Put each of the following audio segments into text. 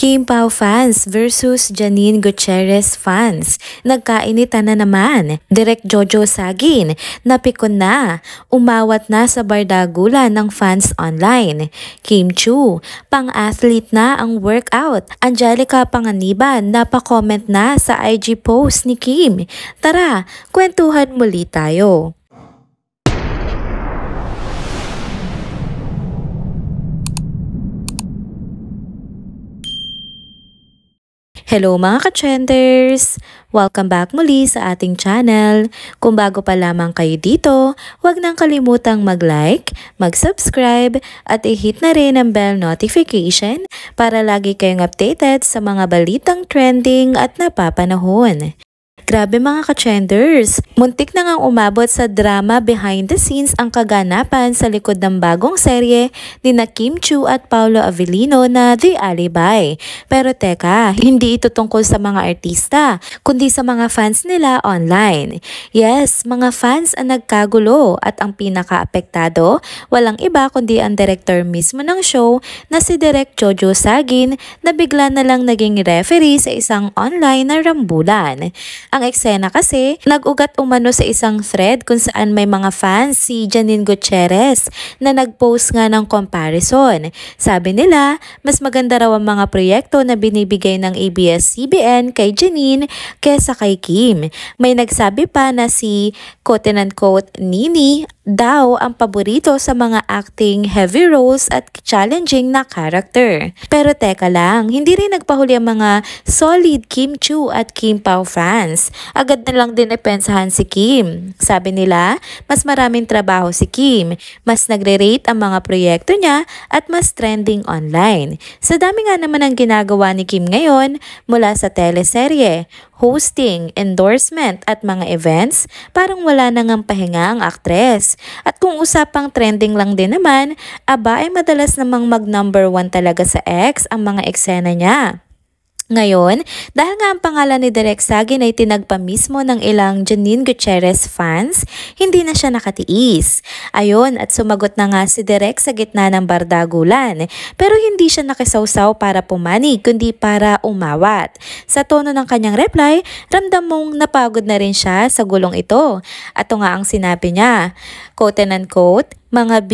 Kim Pao fans versus Janine Gutierrez fans. Nagkainitan na naman. Direk Jojo Sagin, napikon na. Umawat na sa bardagulan ng fans online. Kim Chiu, pang-athlete na ang workout. Angelica Panganiban, napakomment na sa IG post ni Kim. Tara, kwentuhan muli tayo. Hello mga ka-trenders! Welcome back muli sa ating channel. Kung bago pa lamang kayo dito, huwag nang kalimutang mag-like, mag-subscribe at i-hit na rin ang bell notification para lagi kayong updated sa mga balitang trending at napapanahon. Grabe mga ka-trenders, muntik na ngang umabot sa drama behind the scenes ang kaganapan sa likod ng bagong serye ni na Kim Chiu at Paolo Avellino na The Alibi. Pero teka, hindi ito tungkol sa mga artista, kundi sa mga fans nila online. Yes, mga fans ang nagkagulo at ang pinaka-apektado, walang iba kundi ang director mismo ng show na si Direk Jojo Sagin na bigla na lang naging referee sa isang online na rambulan. Ang eksena kasi, nag-ugat umano sa isang thread kung saan may mga fans si Janine Gutierrez na nag-post nga ng comparison. Sabi nila, mas maganda raw ang mga proyekto na binibigay ng ABS-CBN kay Janine kesa kay Kim. May nagsabi pa na si quote-unquote Nini daw ang paborito sa mga acting heavy roles at challenging na character. Pero teka lang, hindi rin nagpahuli ang mga solid Kim Chiu at Kim Pao fans. Agad na lang din ipensahan si Kim. Sabi nila, mas maraming trabaho si Kim, mas nagre-rate ang mga proyekto niya at mas trending online. Sa dami nga naman ang ginagawa ni Kim ngayon mula sa teleserye, hosting, endorsement at mga events, parang wala na ngang pahinga ang aktres. At kung usapang trending lang din naman, aba ay madalas namang mag-number 1 talaga sa X ang mga eksena niya. Ngayon, dahil nga ang pangalan ni Direk Sagin ay tinagpa mismo ng ilang Janine Gutierrez fans, hindi na siya nakatiis. Ayun, at sumagot na nga si Direk sa gitna ng bardagulan. Pero hindi siya nakisawsaw para pumanig, kundi para umawat. Sa tono ng kanyang reply, ramdam mong napagod na rin siya sa gulong ito. At ito nga ang sinabi niya, quote-unquote, "Mga B,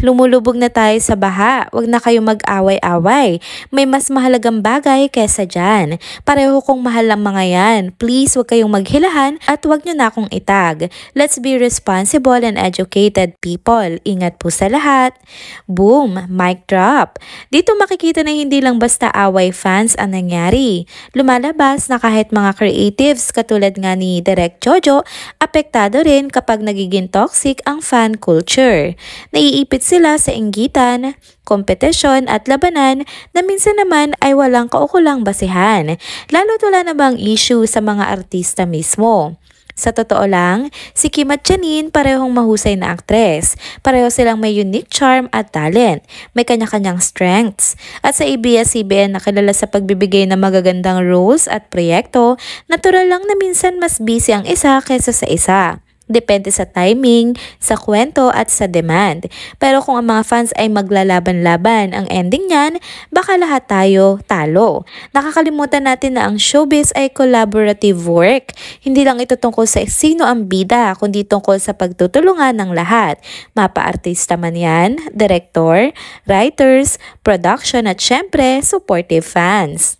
lumulubog na tayo sa baha. Huwag na kayo mag-away-away. May mas mahalagang bagay kesa dyan. Pareho kong mahal ang mga yan. Please, huwag kayong maghilahan at huwag nyo na akong itag. Let's be responsible and educated people. Ingat po sa lahat." Boom! Mic drop. Dito makikita na hindi lang basta away fans ang nangyari. Lumalabas na kahit mga creatives katulad nga ni Direk Jojo, apektado rin kapag nagiging toxic ang fan culture. Naiipit sila sa inggitan, kompetisyon at labanan na minsan naman ay walang kaukulang basihan. Lalo't wala na bang issue sa mga artista mismo. Sa totoo lang, si Kim at Janine parehong mahusay na aktres. Pareho silang may unique charm at talent. May kanya-kanyang strengths. At sa ABS-CBN na kilala sa pagbibigay ng magagandang roles at proyekto, natural lang na minsan mas busy ang isa kaysa sa isa. Depende sa timing, sa kwento at sa demand. Pero kung ang mga fans ay maglalaban-laban, ang ending niyan, baka lahat tayo talo. Nakakalimutan natin na ang showbiz ay collaborative work. Hindi lang ito tungkol sa sino ang bida, kundi tungkol sa pagtutulungan ng lahat. Mapa-artista man yan, director, writers, production at syempre, supportive fans.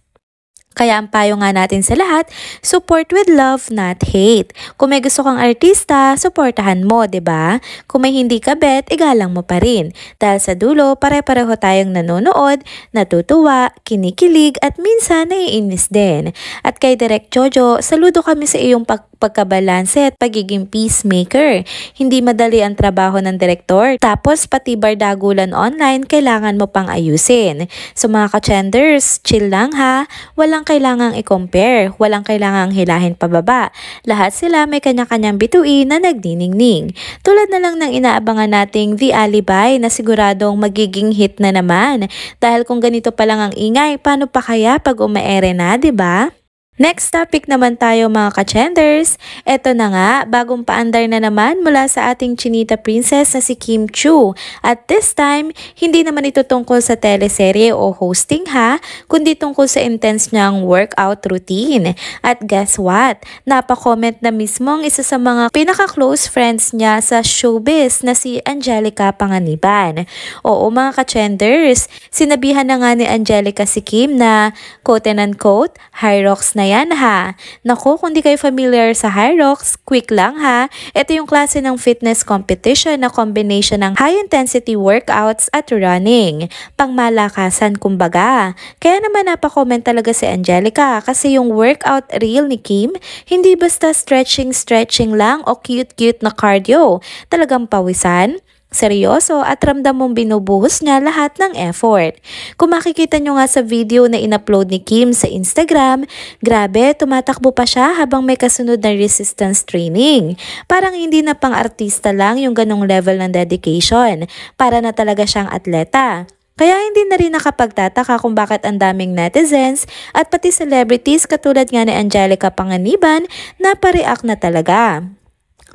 Kaya ang payo nga natin sa lahat, support with love, not hate. Kung may gusto kang artista, supportahan mo, 'di ba? Kung may hindi ka bet, igalang mo pa rin. Dahil sa dulo, pare-pareho tayong nanonood, natutuwa, kinikilig at minsan naiinis din. At kay Direk Jojo, saludo kami sa iyong pagkabalanse at pagiging peacemaker. Hindi madali ang trabaho ng direktor. Tapos pati bardagulan online, kailangan mo pang ayusin. So mga ka-trenders, chill lang ha. Walang kailangang i-compare, walang kailangang hilahin pababa. Lahat sila may kanya-kanyang bituin na nagniningning. Tulad na lang ng inaabangan nating The Alibi na siguradong magiging hit na naman. Dahil kung ganito pa lang ang ingay, paano pa kaya pag umaere na, 'di ba? Next topic naman tayo mga ka-chenders. Ito na nga, bagong paandar na naman mula sa ating chinita princess na si Kim Chiu. At this time, hindi naman ito tungkol sa teleserye o hosting ha, kundi tungkol sa intense niyang workout routine. At guess what? Napakomment na mismo ang isa sa mga pinaka-close friends niya sa showbiz na si Angelica Panganiban. Oo mga ka-chenders, sinabihan na nga ni Angelica si Kim na quote-unquote, high rocks na yan ha. Naku, kung di kayo familiar sa high rocks, quick lang ha. Ito yung klase ng fitness competition na combination ng high intensity workouts at running. Pangmalakasan kumbaga. Kaya naman napakomment talaga si Angelica kasi yung workout reel ni Kim, hindi basta stretching lang o cute na cardio. Talagang pawisan, seryoso at ramdam mong binubuhos niya lahat ng effort. Kung makikita nyo nga sa video na in-upload ni Kim sa Instagram, grabe, tumatakbo pa siya habang may kasunod na resistance training. Parang hindi na pang-artista lang yung ganong level ng dedication, para na talaga siyang atleta. Kaya hindi na rin nakapagtataka kung bakit ang daming netizens at pati celebrities katulad nga ni Angelica Panganiban na pa-react na talaga.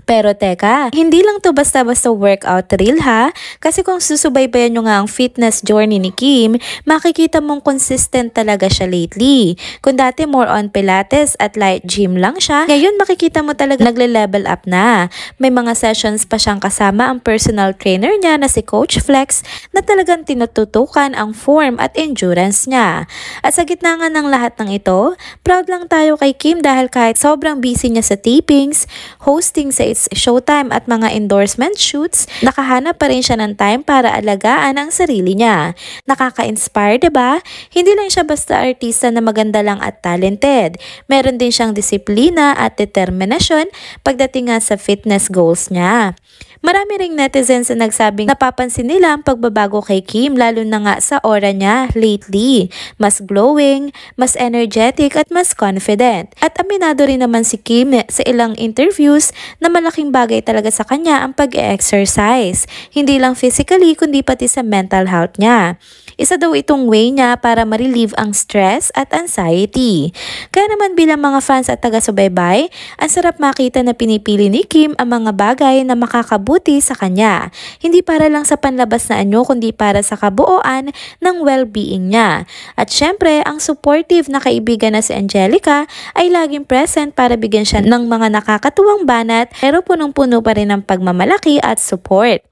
Pero teka, hindi lang to basta-basta workout reel ha, kasi kung susubaybayan nyo nga ang fitness journey ni Kim, makikita mong consistent talaga siya lately. Kung dati more on pilates at light gym lang siya, ngayon makikita mo talaga nagle-level up na. May mga sessions pa siyang kasama ang personal trainer niya na si Coach Flex na talagang tinututukan ang form at endurance niya. At sa gitna nga ng lahat ng ito, proud lang tayo kay Kim dahil kahit sobrang busy niya sa tapings, hosting sa It's Showtime at mga endorsement shoots, nakahanap pa rin siya ng time para alagaan ang sarili niya. Nakaka-inspire, diba? Hindi lang siya basta artista na maganda lang at talented. Meron din siyang disiplina at determinasyon pagdating nga sa fitness goals niya. Marami ring netizens na nagsabing napapansin nila ang pagbabago kay Kim lalo na nga sa aura niya lately. Mas glowing, mas energetic at mas confident. At aminado rin naman si Kim sa ilang interviews na malaking bagay talaga sa kanya ang pag-exercise. Hindi lang physically kundi pati sa mental health niya. Isa daw itong way niya para ma-relieve ang stress at anxiety. Kaya naman bilang mga fans at taga-subaybay, ang sarap makita na pinipili ni Kim ang mga bagay na makakabuti sa kanya. Hindi para lang sa panlabas na anyo kundi para sa kabuoan ng well-being niya. At syempre, ang supportive na kaibigan na si Angelica ay laging present para bigyan siya ng mga nakakatuwang banat pero punong-puno pa rin ng pagmamalaki at support.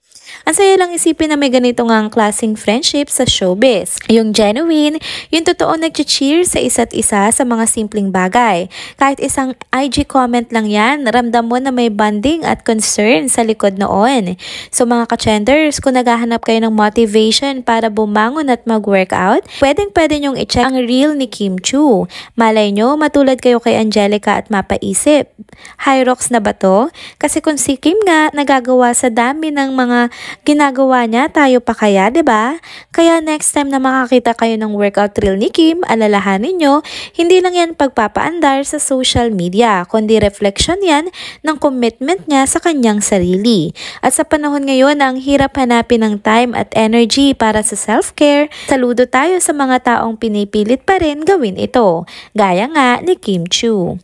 Ang saya lang isipin na may ganito ngang klaseng friendship sa showbiz. Yung genuine, yung totoo nag-cheer sa isa't isa sa mga simpleng bagay. Kahit isang IG comment lang yan, ramdam mo na may bonding at concern sa likod noon. So mga ka-chenders, kung naghahanap kayo ng motivation para bumangon at mag-workout, pwedeng-pwede nyong i-check ang reel ni Kim Chiu. Malay nyo, matulad kayo kay Angelica at mapaisip, high rocks na ba to? Kasi kung si Kim nga nagagawa sa dami ng mga ginagawa niya, tayo pa kaya, 'di ba? Kaya next time na makakita kayo ng workout reel ni Kim, alalahanin nyo, hindi lang yan pagpapaandar sa social media, kundi reflection yan ng commitment niya sa kanyang sarili. At sa panahon ngayon na ang hirap hanapin ng time at energy para sa self-care, saludo tayo sa mga taong pinipilit pa rin gawin ito, gaya nga ni Kim Chiu.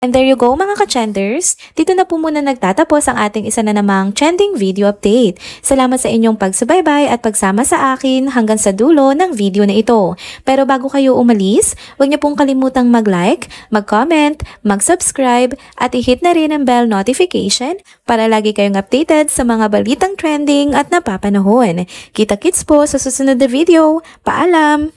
And there you go mga ka-chenders, dito na po muna nagtatapos ang ating isa na namang trending video update. Salamat sa inyong pagsubaybay at pagsama sa akin hanggang sa dulo ng video na ito. Pero bago kayo umalis, huwag niyo pong kalimutang mag-like, mag-comment, mag-subscribe at i-hit na rin ang bell notification para lagi kayong updated sa mga balitang trending at napapanahon. Kita-kits po sa susunod na video. Paalam!